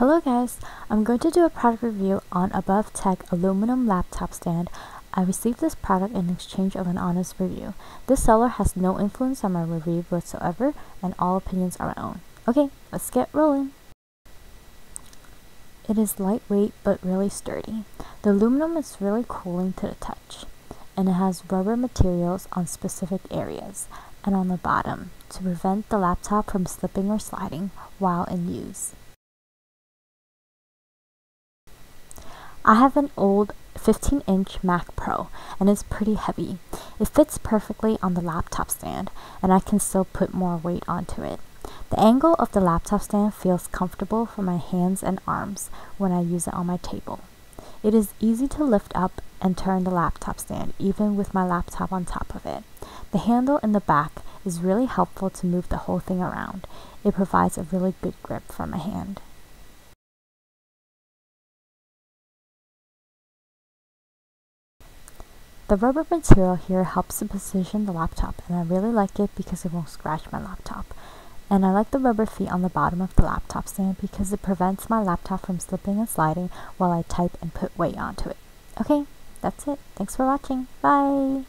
Hello guys, I'm going to do a product review on Above Tech aluminum laptop stand. I received this product in exchange of an honest review. This seller has no influence on my review whatsoever, and all opinions are my own. Okay, let's get rolling. It is lightweight but really sturdy. The aluminum is really cooling to the touch, and it has rubber materials on specific areas and on the bottom to prevent the laptop from slipping or sliding while in use. I have an old 15-inch Mac Pro and it's pretty heavy. It fits perfectly on the laptop stand and I can still put more weight onto it. The angle of the laptop stand feels comfortable for my hands and arms when I use it on my table. It is easy to lift up and turn the laptop stand even with my laptop on top of it. The handle in the back is really helpful to move the whole thing around. It provides a really good grip for my hand. The rubber material here helps to position the laptop, and I really like it because it won't scratch my laptop. And I like the rubber feet on the bottom of the laptop stand because it prevents my laptop from slipping and sliding while I type and put weight onto it. Okay, that's it. Thanks for watching. Bye!